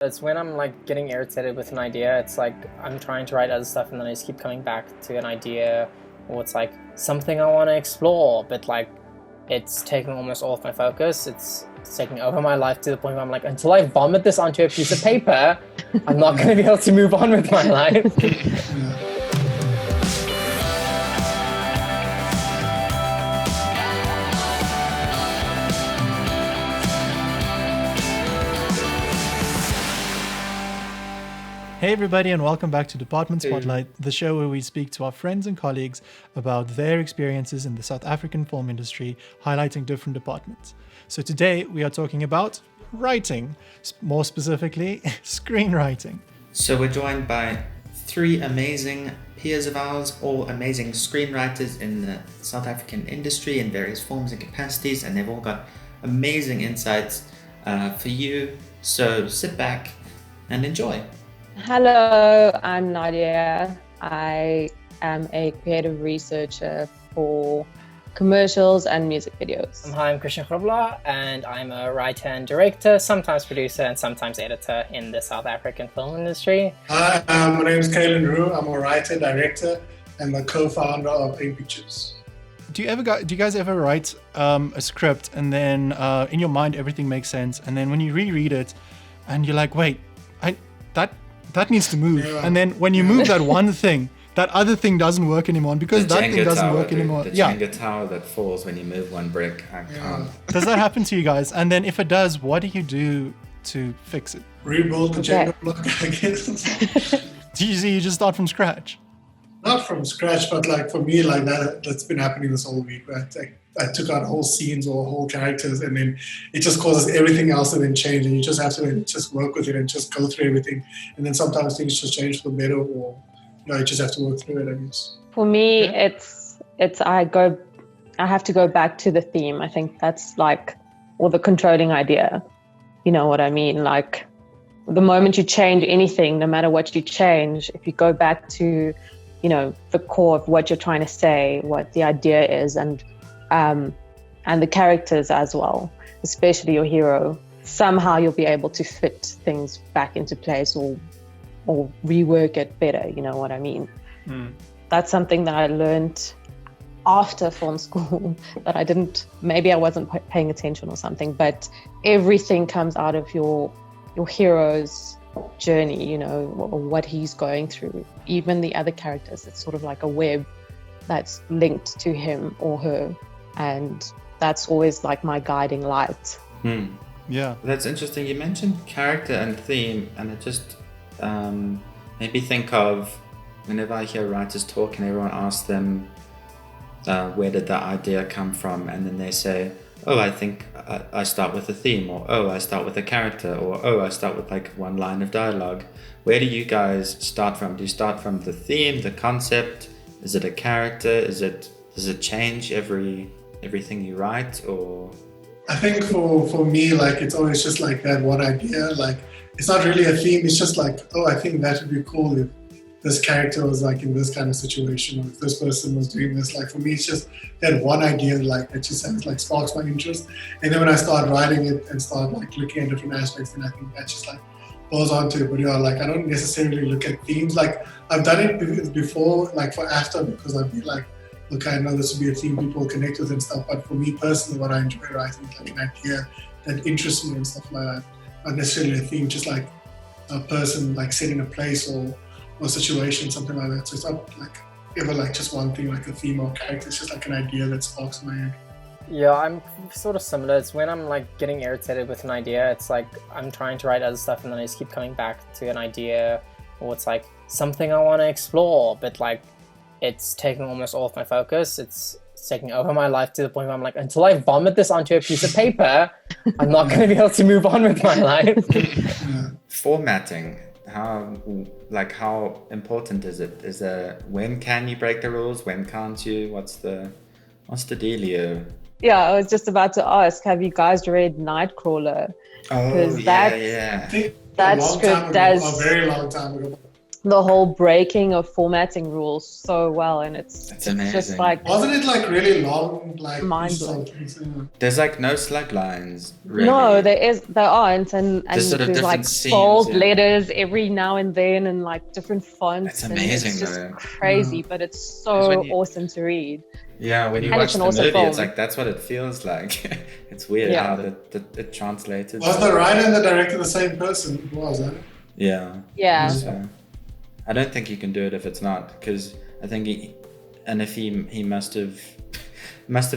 It's when I'm like getting irritated with an idea, it's like I'm trying to write other stuff and then I just keep coming back to an idea, or it's like something I want to explore, but like it's taking almost all of my focus. It's taking over my life to the point where I'm like, until I vomit this onto a piece of paper, I'm not going to be able to move on with my life. Hey everybody, and welcome back to Department Spotlight, the show where we speak to our friends and colleagues about their experiences in the South African film industry, highlighting different departments. So today we are talking about writing, more specifically, screenwriting. So we're joined by three amazing peers of ours, all amazing screenwriters in the South African industry in various forms and capacities, and they've all got amazing insights for you. So sit back and enjoy. Hello, I'm Nadia. I am a creative researcher for commercials and music videos. Hi, I'm Christian Grobla, and I'm a writer and director, sometimes producer and sometimes editor in the South African film industry. Hi, my name is Kaylin Rue. I'm a writer, director, and the co-founder of A Pictures. Do you guys ever write a script and then in your mind everything makes sense, and then when you reread it and you're like, wait, that needs to move, and then when you move that one thing, that other thing doesn't work anymore, and because that thing doesn't work anymore. The Jenga tower that falls when you move one brick. I can't. Does that happen to you guys? And then if it does, what do you do to fix it? Rebuild the Jenga block, I guess. You just start from scratch? Not from scratch, but like for me, like that's been happening this whole week. Right? I took out whole scenes or whole characters, and then it just causes everything else to then change, and you just have to then just work with it and just go through everything. And then sometimes things just change for the better, or you just have to work through it, I guess. For me, it's I have to go back to the theme. I think that's like, or the controlling idea. You know what I mean? Like the moment you change anything, no matter what you change, if you go back to, the core of what you're trying to say, what the idea is, and the characters as well, especially your hero, somehow you'll be able to fit things back into place or rework it better, you know what I mean? That's something that I learned after film school that maybe I wasn't paying attention or something, but everything comes out of your hero's journey, or what he's going through. Even the other characters, it's sort of like a web that's linked to him or her, and that's always like my guiding light. Yeah, that's interesting. You mentioned character and theme, and it just made me think of whenever I hear writers talk and everyone asks them where did the idea come from, and then they say, oh, I think I start with a theme, or oh, I start with a character, or oh, I start with like one line of dialogue. Where do you guys start from? Do you start from the theme, the concept? Is it a character? Does it change everything you write? Or I think for me, like it's always just like that one idea. Like it's not really a theme. It's just like, oh, I think that would be cool if this character was like in this kind of situation, or if this person was doing this. Like for me, it's just that one idea, like that just like sparks my interest. And then when I start writing it and start like looking at different aspects, then I think that just like goes on to it. But like I don't necessarily look at themes. Like I've done it before, like for after, because I'd be like, okay, I know this would be a theme people connect with and stuff. But for me personally, what I enjoy writing is like an idea that interests me and stuff like that. Not necessarily a theme, just like a person like set in a place or situation, something like that. So it's not like ever like just one thing, like a theme or character. It's just like an idea that sparks my head. Yeah, I'm sort of similar. It's when I'm like getting irritated with an idea, it's like I'm trying to write other stuff and then I just keep coming back to an idea, or it's like something I want to explore, but like it's taking almost all of my focus. It's taking over my life to the point where I'm like, until I vomit this onto a piece of paper, I'm not going to be able to move on with my life. Formatting. How important is it? When can you break the rules? When can't you? What's the dealio? Yeah, I was just about to ask, have you guys read Nightcrawler? Oh, yeah. That script does a very long time ago. the whole breaking of formatting rules so well, and it's just amazing. like, wasn't it like really long, like mind-blowing. There's like no slug lines, really. No, there aren't, and Just sort of there's like different scenes, bold yeah. letters every now and then, and like different fonts. That's amazing, and it's though. just crazy, but it's Because when so awesome to read. Yeah, when you And watch it's an the awesome movie, it's film. like that's what it feels like. It's weird Yeah. how it translated. Was the writer and the director the same person? Who was that? Yeah. Yeah. So, I don't think you can do it if it's not, because I think if he must have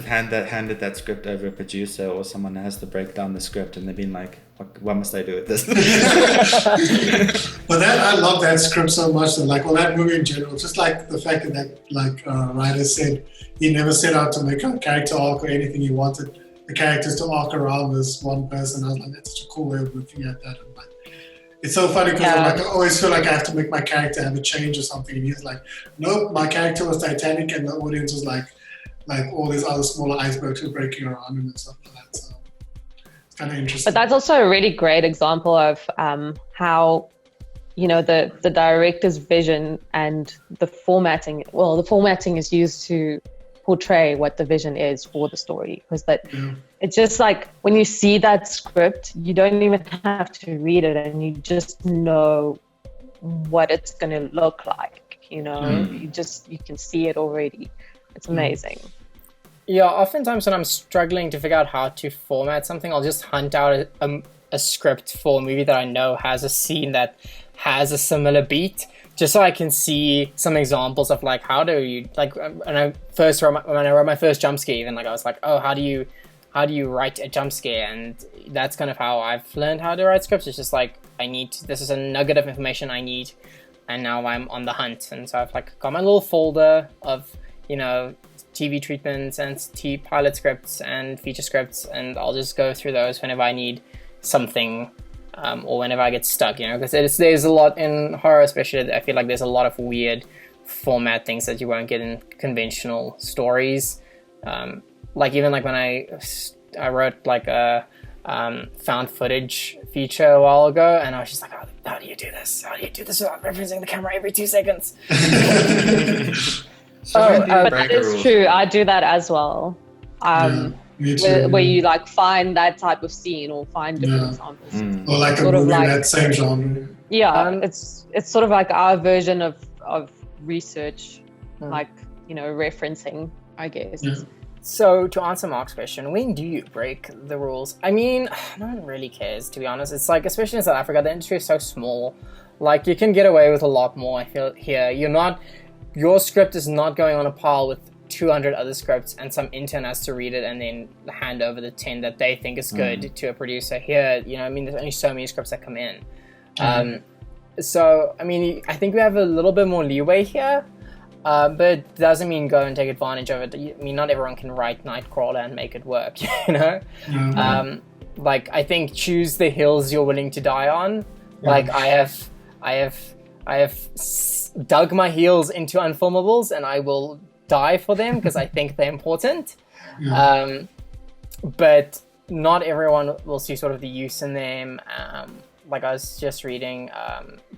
handed that script over a producer or someone that has to break down the script, and they've been like, what must I do with this? But I love that script so much, though. Like, well, that movie in general, just like the fact that writer said he never set out to make a character arc or anything. He wanted the characters to arc around this one person. I was like, that's such a cool way of looking at that. And like, it's so funny because I always feel like I have to make my character have a change or something. And he's like, nope, my character was Titanic, and the audience was like all these other smaller icebergs were breaking around him and stuff like that. So it's kind of interesting. But that's also a really great example of how, the director's vision and the formatting. Well, the formatting is used to portray what the vision is for the story, because it's just like when you see that script, you don't even have to read it, and you just know what it's going to look like. You can see it already. It's amazing. Yeah, oftentimes when I'm struggling to figure out how to format something, I'll just hunt out a script for a movie that I know has a scene that has a similar beat, just so I can see some examples of like, how do you, like, when I wrote my first jump scare, even, like, I was like, oh, how do you write a jump scare? And that's kind of how I've learned how to write scripts. It's just like, this is a nugget of information I need, and now I'm on the hunt. And so I've like got my little folder of, TV treatments and pilot scripts and feature scripts, and I'll just go through those whenever I need something, or whenever I get stuck, because there's a lot in horror, especially. I feel like there's a lot of weird format things that you won't get in conventional stories. Like even like when I wrote like a found footage feature a while ago, and I was just like, how do you do this? How do you do this without referencing the camera every 2 seconds? But that is true. I do that as well. Me too, where you like find that type of scene or find different examples. Or like a movie in that same genre. Yeah, it's sort of like our version of research, like, referencing, I guess. Yeah. So to answer Mark's question, when do you break the rules? I mean, no one really cares, to be honest. It's like, especially in South Africa, the industry is so small. Like, you can get away with a lot more, I feel, here. Your script is not going on a pile with 200 other scripts and some intern has to read it and then hand over the 10 that they think is good to a producer. Here, there's only so many scripts that come in. So, I mean, I think we have a little bit more leeway here, but it doesn't mean go and take advantage of it. I mean, not everyone can write Nightcrawler and make it work, Like, I think choose the hills you're willing to die on. Yeah. Like, I have dug my heels into unfilmables, and I will die for them because I think they're important. But not everyone will see sort of the use in them. Like I was just reading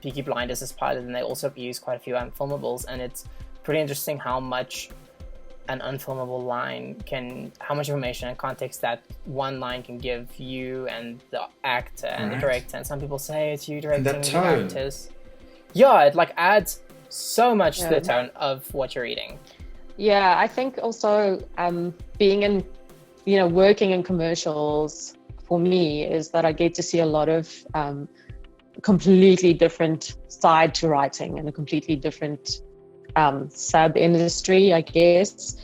Peaky Blinders as pilot, and they also use quite a few unfilmables, and it's pretty interesting how much an unfilmable line how much information and context that one line can give you and the actor and the director. And some people say it's you directing the actors. Yeah, it like adds so much to the tone of what you're reading. Yeah, I think also being in, working in commercials for me is that I get to see a lot of completely different side to writing and a completely different sub industry, I guess.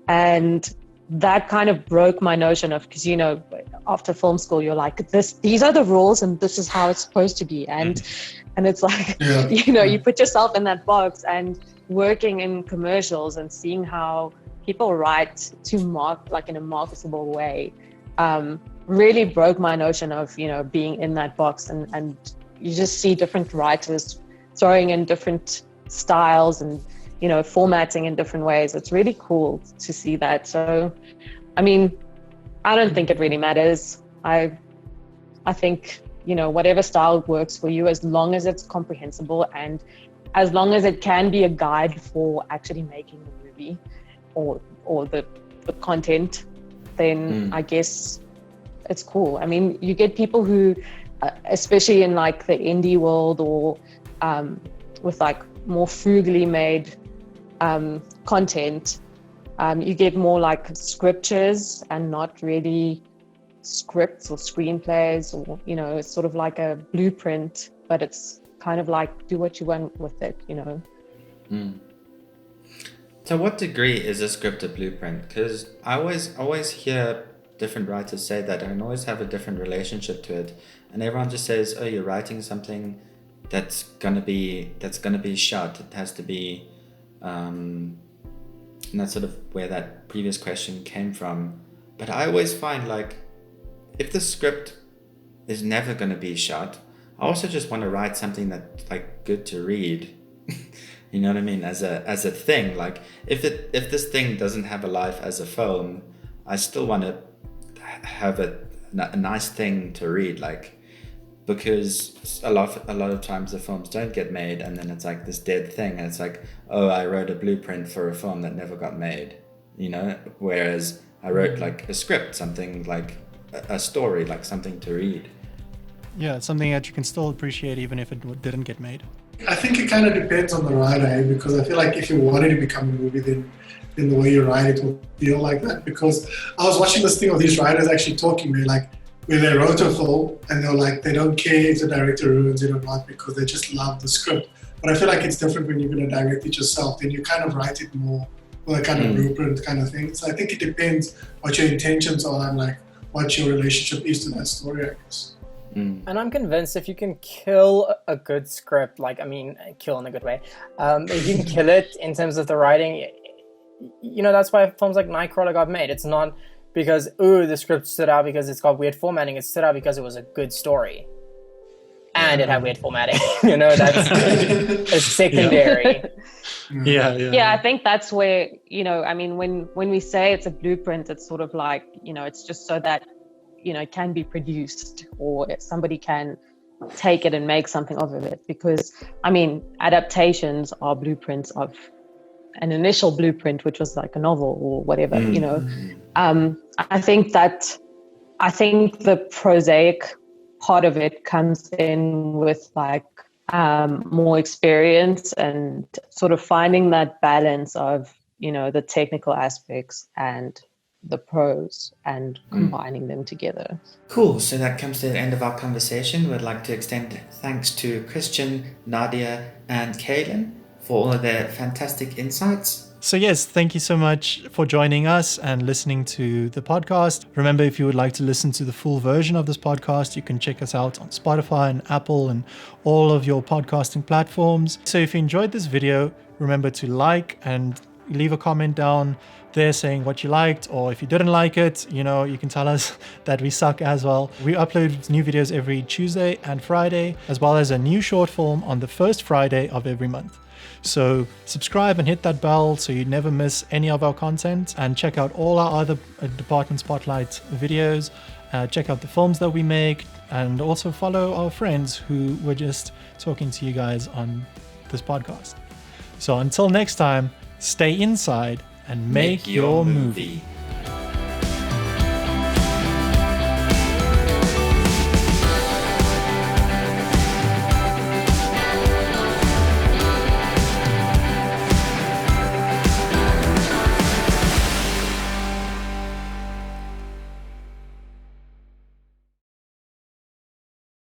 And that kind of broke my notion of, because, after film school, you're like, these are the rules and this is how it's supposed to be. And it's like, you put yourself in that box, and working in commercials and seeing how people write to like in a marketable way, really broke my notion of, being in that box. And you just see different writers throwing in different styles and, formatting in different ways. It's really cool to see that. So, I mean, I don't think it really matters. I think, whatever style works for you, as long as it's comprehensible and as long as it can be a guide for actually making the movie or the content, then I guess it's cool. I mean, you get people who, especially in like the indie world or with like more frugally made content, you get more like scriptures and not really scripts or screenplays, or it's sort of like a blueprint, but it's kind of like do what you want with it. To what degree is a script a blueprint? Because I always hear different writers say that and always have a different relationship to it, and everyone just says, oh, you're writing something that's gonna be shot. It has to be and that's sort of where that previous question came from. But I always find like if the script is never going to be shot, I also just want to write something that's like good to read. You know what I mean? As a thing, like if this thing doesn't have a life as a film, I still want to have a nice thing to read, like, because a lot of times the films don't get made, and then it's like this dead thing, and it's like, oh, I wrote a blueprint for a film that never got made, whereas I wrote like a script, something like a story, like something to read. Yeah, it's something that you can still appreciate even if it didn't get made. I think it kind of depends on the writer, because I feel like if you want it to become a movie, then the way you write it will feel like that. Because I was watching this thing of these writers actually talking, where they wrote a film and they're like, they don't care if the director ruins it or not because they just love the script. But I feel like it's different when you're going to direct it yourself. Then you kind of write it more with a kind of blueprint kind of thing. So I think it depends what your intentions are and like what your relationship is to that story, I guess. And I'm convinced if you can kill a good script, kill in a good way, if you can kill it in terms of the writing, that's why films like Nightcrawler got made. It's not because, the script stood out because it's got weird formatting. It stood out because it was a good story. And it had weird formatting. That's it's secondary. Yeah. I think that's where, when we say it's a blueprint, it's sort of like, it's just so that, it can be produced or somebody can take it and make something of it. Because, adaptations are blueprints of an initial blueprint, which was like a novel or whatever, I think the prosaic part of it comes in with like more experience and sort of finding that balance of, the technical aspects and the prose and combining them together. Cool. So that comes to the end of our conversation. We'd like to extend thanks to Christian, Nadia, and Kaylin for all of their fantastic insights. So yes, thank you so much for joining us and listening to the podcast. Remember, if you would like to listen to the full version of this podcast, you can check us out on Spotify and Apple and all of your podcasting platforms. So if you enjoyed this video, remember to like and leave a comment down there saying what you liked, or if you didn't like it, you can tell us that we suck as well. We upload new videos every Tuesday and Friday, as well as a new short film on the first Friday of every month. So subscribe and hit that bell so you never miss any of our content, and check out all our other Department Spotlight videos. Check out the films that we make, and also follow our friends who were just talking to you guys on this podcast. So until next time, stay inside and make your movie.